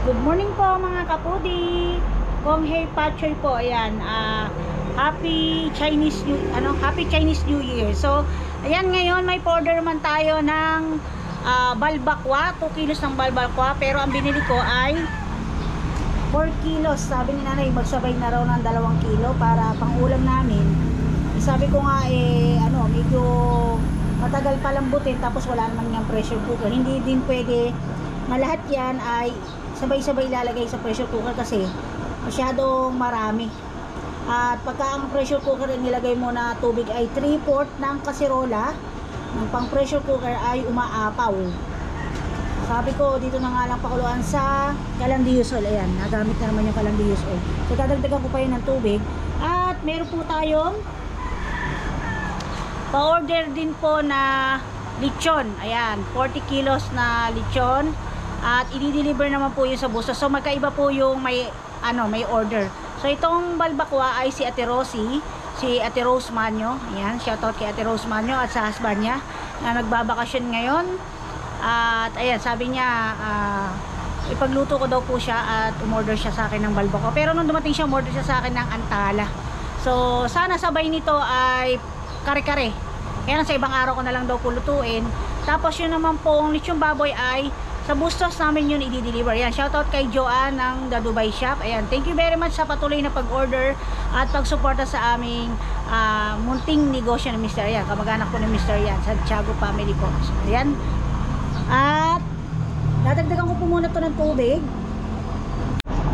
Good morning po mga kapudi. Kong Hei Pachoy po. Ayan, Happy Chinese New Year. So, ayan, ngayon may order naman tayo ng balbakwa, 2 kilos ng balbakwa, pero ang binili ko ay 4 kilos. Sabi ni nanay magsabay na raw ng 2 kilo para pang ulam namin. Sabi ko nga medyo matagal palambutin, tapos wala naman yung pressure cooker. Hindi din pwede na lahat yan ay sabay-sabay ilalagay sa pressure cooker kasi masyadong marami. At pagka ang pressure cooker nilagay mo na tubig ay 3/4 ng kaserola ng pang pressure cooker ay umaapaw. Sabi ko dito na nga lang pakuluan sa kalandiusol. Ayan, nagamit na naman yung kalandiusol. So dadagdagan ko pa yun ng tubig. At meron po tayong pa-order din po na lechon. Ayan, 40 kilos na lechon. At i-deliver naman po yun sa Bustos. So magkaiba po yung may order. So itong balbakwa ay si Ate Rosie, si Ate Rose Manyo. Ayan, shoutout kay Ate Rose Manyo at sa husband niya na nagbabakasyon ngayon. At ayan, sabi niya ipagluto ko daw po siya at umorder siya sa akin ng balbakwa. Pero nung dumating siya, umorder siya sa akin ng antala. So sana sabay nito ay kare-kare. Kaya sa ibang araw ko na lang daw po lutuin. Tapos yun naman pong lechong baboy ay sa Bustos namin yun i-deliver. Ayan, shoutout kay Joanne ng The Dubai Shop. Ayan, thank you very much sa patuloy na pag-order at pagsuporta sa aming munting negosyo ng Mr. Ayan, kamag-anak po ni Mr. Yan sa Tiago family po. So, ayan. At dadagdagan ko po muna to ng tubig.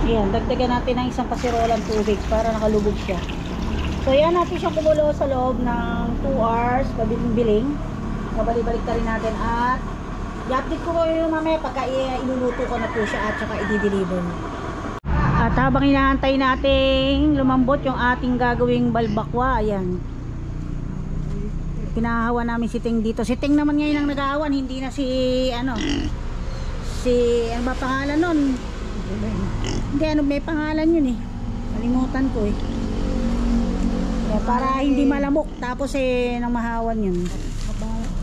Ayan, dagdagan natin ng isang kaserolang tubig para nakalubog siya. So ayan, natin siyang kumulo sa loob ng 2 hours, pabiling-biling. Kabalik-balik ta rin natin at i-update ko kayo mamaya pagka iluluto ko na po siya at saka i-deliver. At habang inaantay nating lumambot yung ating gagawing balbakwa, ayan, pinahawa namin si Ting dito. Si Ting naman ngayon ang nag-aawan, hindi na si ano ba pangalan nun? Hindi, may pangalan yun eh, kalimutan ko eh. Kaya para hindi malamok, tapos nang mahawan yun.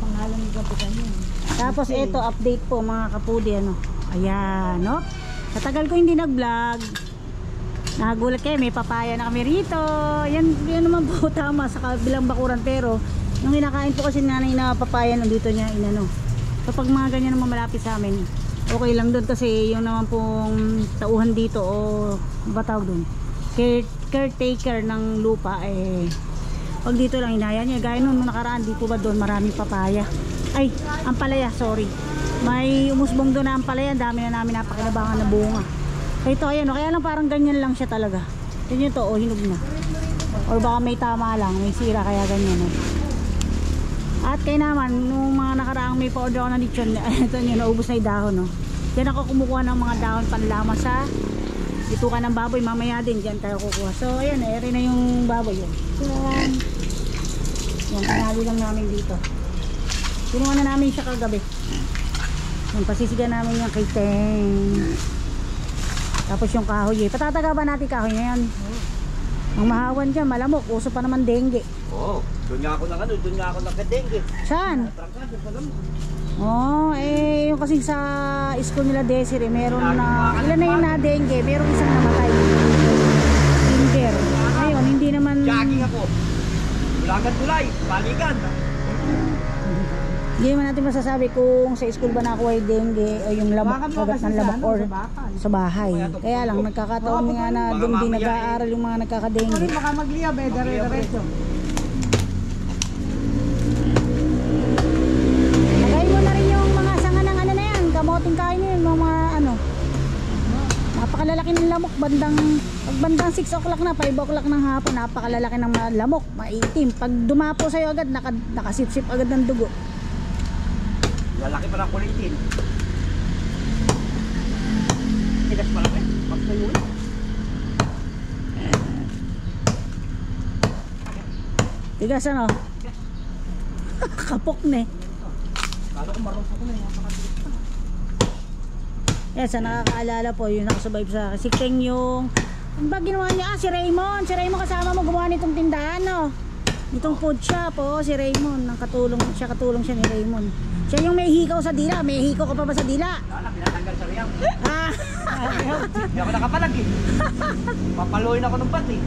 Pangalan ng kapitan yun. Tapos ito, update po mga kapudi, ayan, no? Katagal ko hindi nag-vlog. Nagulat kayo, may papaya na kami rito. Yan naman po tama sa kabilang bakuran, pero yung kinakain po kasi nanay na papaya nandito niya So pag mga ganyan naman malapit sa amin, okay lang doon kasi yung naman pong tauhan dito o ba tawag doon? Caretaker ng lupa pag dito lang inaya niya. Gaya nung nakaraan, di po ba doon maraming papaya? Ay, ampalaya, sorry. May umusbong doon na ampalaya. Ang dami na namin napakinabangan na bunga. So ito, ayan, kaya lang parang ganyan lang siya talaga. Yun to, hinog na. Or baka may tama lang, may sira, kaya ganyan. At kaya naman, nung mga nakaraang may pa-order ako na lechon, ito nyo, naubos na yung dahon. Diyan ako kumukuha ng mga dahon panlama sa bitukan ng baboy. Mamaya din, diyan tayo kukuha. So ayan, eri na yung baboy yun. Yan, pinali lang namin dito. Kinuha na namin siya kagabi. Yan, pasisigan namin yung kay Teng. Tapos yung kahoy. Patataga ba natin kahoy ngayon? Ang mahawan dyan, malamok. Uso pa naman dengue. Oo, doon nga ako nagka-dengue. Saan? Yung kasi sa school nila Desiree, meron na, ilan na yung na-dengue, meron isang namatay. Finger. Ngayon, hindi naman... Jogging ako. Bulagan tulay, balikan. Hindi naman natin masasabi kung sa school ba nakuha yung dengue o yung labak, kagat ng labak or sa bahay. Kaya lang, nagkakataon nga na doon din nag-aaral yung mga nagkakadengue. Baka magliyab dire-diretso. Lagay mo na rin yung mga sanga ng na yan, kamoting kain yun, mga napakalalaki ng lamok. Bandang 6 o'clock na, 5 o'clock ng hapon, napakalalaki ng mga lamok, maitim. Pag dumapo sa'yo agad, nakasip-sip agad ng dugo. Lalaki pa ng kulitin. Tigas pa lang magpayuwi. Tigas kapok na Kala ko marunong ako na Yes, sa nakakaalala po, yung nakasubay sa akin si King yung ba ginawa niya? Si Raymond kasama mo gumawa nitong tindahan, itong food shop, si Raymond, katulong siya ni Raymond. Siya yung may hikaw sa dila. May hikaw ka pa ba sa dila? Wala, pinatanggal sa riyang. Hindi ako nakapalag eh. Papaluin ako ng bat eh.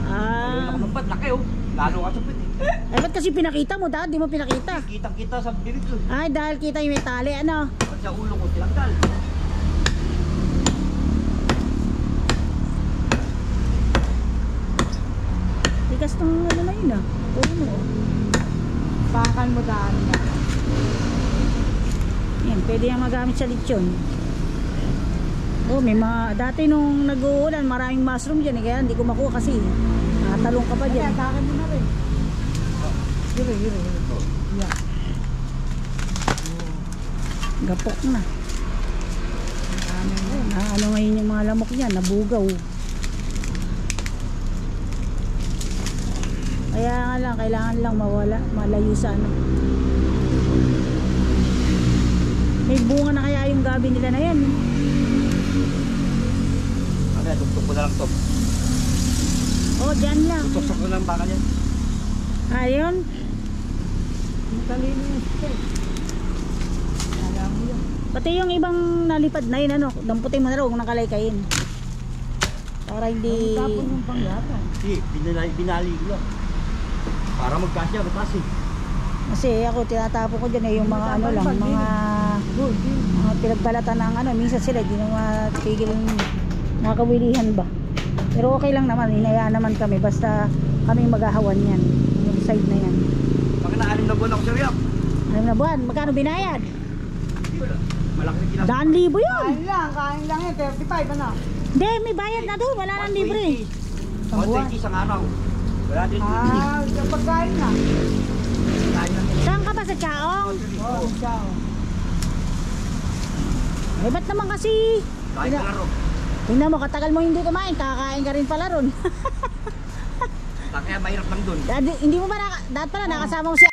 Papaluin ako ng bat. Laki oh. Lalo ka supit eh. Ay, ba't kasi pinakita mo? Dahil di mo pinakita. Kitang-kita sa bibig ko. Ay, dahil kita yung may tali, ano? Pag sa ulo ko, tilanggal. Tikas ng ano na yun ah. Puro mo. Bakal mo daan niya. Yan, pwede yung magamit sa lechon. Oh, may mga, dati nung nag-uulan, maraming mushroom dyan eh, kaya hindi ko makuha kasi nakatalong ka pa Kaya, dyan. bakal mo na rin. Yuri. Yan. Gapok na. Ano ngayon yung mga lamok niyan, nabugaw. Kaya nga lang, kailangan lang malayo sa ano. May bunga na kaya yung gabi nila na yan. Ano yan, tuktok ko na lang to. Oh, dyan lang. Tuktok ko lang baka yan. Ayun. Matalino yung steak. Alam mo yun. Pati yung ibang nalipad na yun, ano, damputin mo na rin, huwag nakalaykayin. Para hindi... Tapon yung pangyata. Hindi, binali ko lang. Para magkasya, mataas eh. Kasi ako, tinatapo ko dyan eh, yung mga ano lang, mga pinagbalatan ng ano, minsan sila, di na matigil mga kawilihan ba. Pero okay lang naman, hinayaan naman kami, basta kami maghahawan yan, yung side na yan. Baka na 6 na buwan ako sa Riyap. 6 na buwan, magkano binayad? Malaki na kinasa. 100,000 yun! Kain lang yun, 35 ano? Hindi, may bayad na doon, wala nang libre. 120 isang araw. Wala din. Yung pagkain na. Saan ka ba sa Chaong? Oo, ciao. Eh, ba't naman kasi? Kain ka laro. Tingnan mo, katagal mo hindi kumain, kakain ka rin pala ron. Kaya mahirap lang dun. Hindi mo ba, dahil pala nakasama mo si...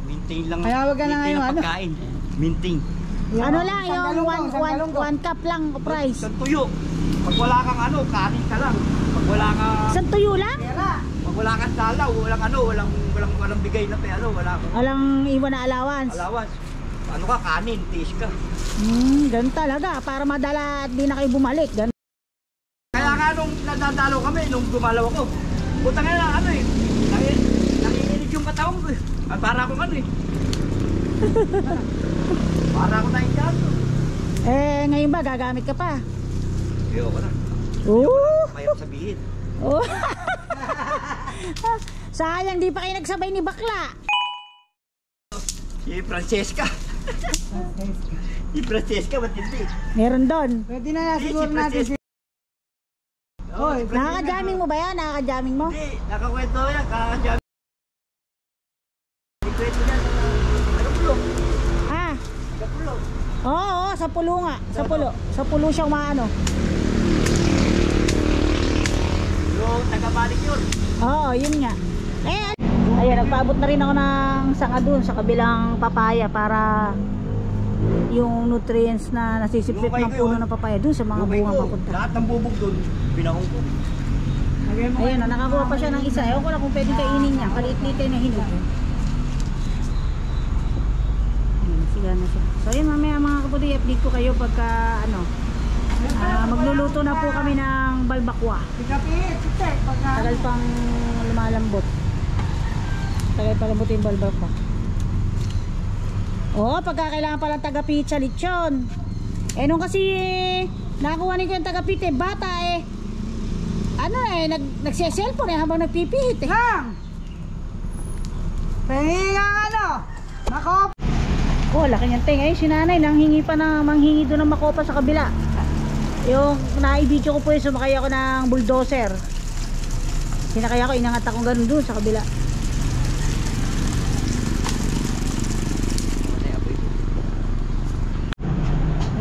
Maintain lang. Kaya wag ka na maintain ngayon, ang ano? pagkain. Maintain. Ano lang, yung 1 cup lang price. Isang tuyo. Pag wala kang ano, kanin ka lang. Pag wala kang... Isang tuyo lang? Pag wala kang dalaw, walang bigay na ano, wala kang Walang iwan na allowance. allowance. Ano ka, kanin, tiis ka. Ganun talaga, para madala at di na kayo bumalik. Ganun. Kaya nga nung nadadalaw kami, nung dumalaw ako, putang ina, ano eh, nanginginig yung katawan ko eh. Para akong ano eh. Para ako na-injado. Eh, ngayon ba, gagamit ka pa? Ayoko na. Oo! Mahirap sabihin. Oh. Sayang, di pa kayo nagsabay ni Bakla. Si Francesca. Si Francesca, ba't hindi? Meron doon. Pwede na siguro natin si... Hoy, Nakaka-jamming mo ba yan? Nakaka-jamming mo? Hindi, nakakwento yan, kakadyan. Kwento yan, nagapulong. Ha? Nagapulong. Oo, sa pulo nga. Sa pulo. Sa pulo siya umaano. Yung taga-balik yun. Oo, yun nga. Ayan, nagpaabot na rin ako ng sanga dun sa kabilang papaya para yung nutrients na nasisipsip Lumay ng ko puno yun. ng papaya dun sa mga Lumay bunga ko, papunta. lahat ng bubog dun, pinahong ko. Ayun, nakakuha pa siya ng isa. Ewan ko lang kung pwedeng kainin niya. Kaliit-liit na hinog. Ayun, siga na siya. So ayun, mamaya mga kaputi, update ko kayo pagka ano, magluluto na po kami ng balbakwa. Tagal pang lumalambot. Tagal pa lambot yung balbakwa. Oo, pagka kailangan palang taga-pizza lechon. Eh nung kasi nakuha ko yung taga-pizza, bata eh. Ano eh, nagsiya-cellphone eh habang nagpipihit eh. Lang! Pahingang ano? Nako! Oh, laki niyang ting. Eh, si nanay nanghingi pa na manghingi doon ng makopa sa kabila. Yung na-video ko po yung sumakay ako ng bulldozer. Sinakay ako, inangat akong ganun doon sa kabila.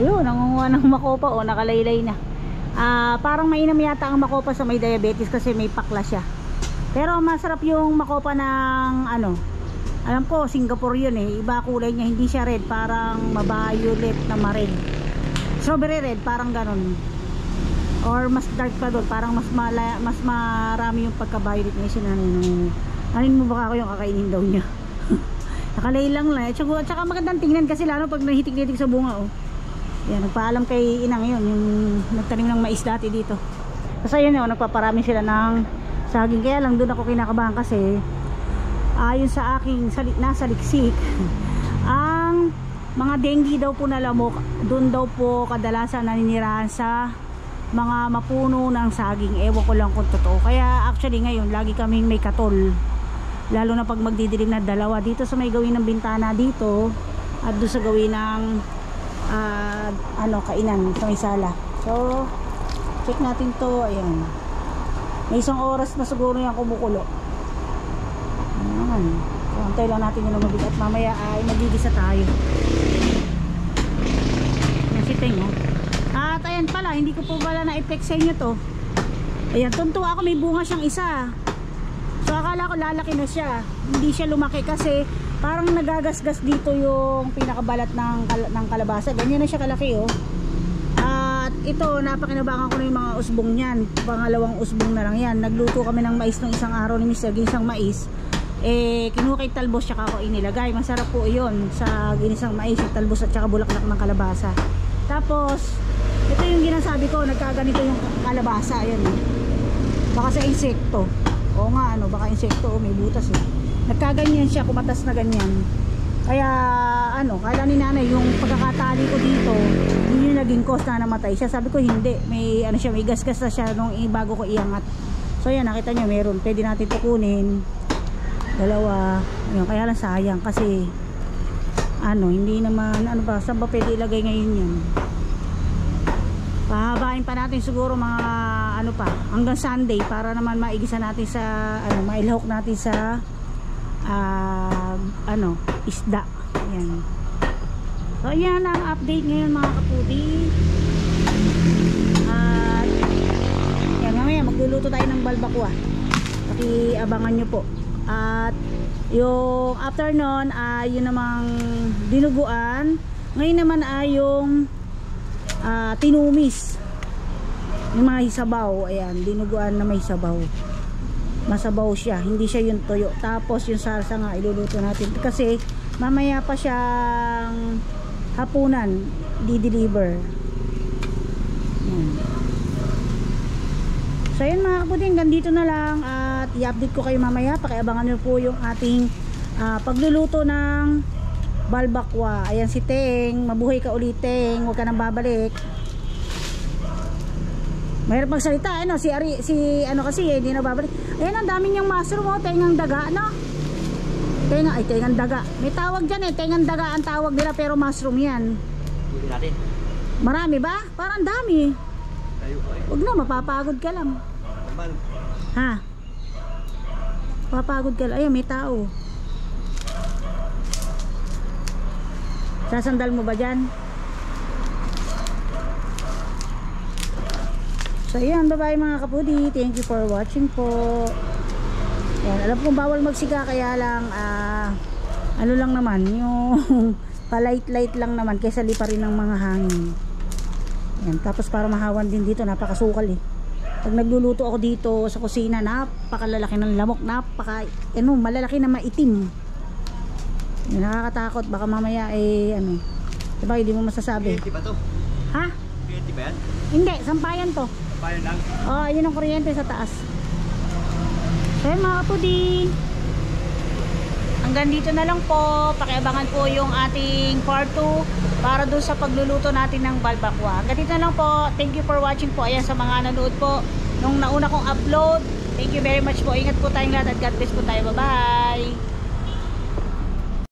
Ayun, nangunguha ng makopa o nakalaylay na. Parang mainam yata ang makopa sa may diabetes kasi may pakla siya. Pero masarap yung makopa ng ano, alam ko Singapore yun eh. Iba kulay niya, hindi siya red, parang violet na ma-red. Strawberry red, parang ganun. Or mas dark pa doon, parang mas marami yung pagka-violet niya. Sinanay, anin mo baka ako yung kakainin daw niya. Nakalay lang lang. At saka magandang tingnan kasi lalo pag nahitik-hitik sa bunga oh. Yan, nagpaalam kay inang yun, yung nagtanim ng mais dati dito. Kasi yun yun, nagpaparami sila ng saging. Kaya lang doon ako kinakabahan kasi ayon sa aking nasa liksik, ang mga dengue daw po na lamok, doon daw po kadalasan naninirahan sa mga mapuno ng saging. Ewan ko lang kung totoo. Kaya actually ngayon lagi kaming may katol, lalo na pag magdidilim na dalawa dito sa may gawin ng bintana dito at doon sa gawin ng kainan sa may sala. So check natin to. Ayan, may isang oras na siguro yan kumukulo. Ayan, so antay lang natin yung lumabig at mamaya ay magigisa tayo. Yan si Teng, oh. At ayan pala, hindi ko po pala na-effect sa inyo to. Ayan, tuntua ako, may bunga siyang isa. So akala ko lalaki na siya. Hindi siya lumaki kasi parang nagagasgas dito yung pinakabalat ng kalabasa. Ganyan na siya kalaki, oh. At ito, napakinabangan ko na yung mga usbong niyan. Pangalawang usbong na lang yan. Nagluto kami ng mais nung isang araw ni Mr. Ginisang mais. Kinuha kay talbos tsaka ako inilagay. Masarap po yun sa ginisang mais, yung talbos at tsaka bulaklak ng kalabasa. Tapos ito yung ginasabi ko, nagkaganito yung kalabasa. Ayan, baka sa insekto. Oo nga, baka insekto, may butas eh. Nagkaganyan siya, kumatas na ganyan. Kaya kala ni nanay yung pagkakatali ko dito, yun yung naging cause na namatay siya. Sabi ko hindi, may siya, may gasgas na siya nung bago ko iangat. So yan, nakita nyo meron, pwede natin tukunin. Dalawa. Ayun, kaya lang sayang kasi hindi naman, saan ba pwede ilagay ngayon yan? Pahabain pa natin siguro mga hanggang Sunday para naman maigisa natin sa mailahok natin sa isda. Ayan. So ayan ang update ngayon mga kapudi. At yan, mamaya magluluto tayo ng balbakwa. Pakiabangan nyo po. At yung afternoon ay yun namang dinuguan. Ngayon naman ay yung tinumis, yung mga hisabaw. Ayan, dinuguan na may sabaw, masabaw siya, hindi siya yung toyo. Tapos yung sarsa nga iluluto natin kasi mamaya pa siyang hapunan di-deliver. So yun mga kapuding, ganito na lang at i-update ko kayo mamaya. Pakiabangan nyo po yung ating pagluluto ng balbakwa. Ayan si Teng, mabuhay ka ulit Teng, huwag ka nang babalik. Mahirap magsalita, kasi hindi na babalik. Ayan, ang dami niyang mushroom, tengang daga, tengang daga. May tawag dyan tengang daga ang tawag nila, pero mushroom yan. Hindi natin. Marami ba? Parang dami. Huwag na, mapapagod ka lang. Ha? Mapapagod ka lang. Ayan, may tao. Sasandal mo ba dyan? So ayan, bye-bye mga kapudi. Thank you for watching po. Yan, alam kong bawal magsiga, kaya lang lang naman yung palight-light lang naman kaysa liparin ng mga hangin. Yan, tapos para mahawan din dito, napakasukal eh. Pag nagluluto ako dito sa kusina, napakalalaki ng lamok, malalaki na maitim. Yan, nakakatakot, baka mamaya diba, hindi mo masasabi. Kuryente ba to? Ha? Kuryente ba yan? Hindi, sampayan to. Sampayan lang? Yun ang kuryente sa taas. So yun mga kapudi, hanggang dito na lang po. Pakiabangan po yung ating part 2 para doon sa pagluluto natin ng balbakwa. Hanggang dito na lang po. Thank you for watching po. Ayan, sa mga nanood po nung nauna kong upload, thank you very much po. Ingat po tayong lahat at God bless po tayo. Bye bye.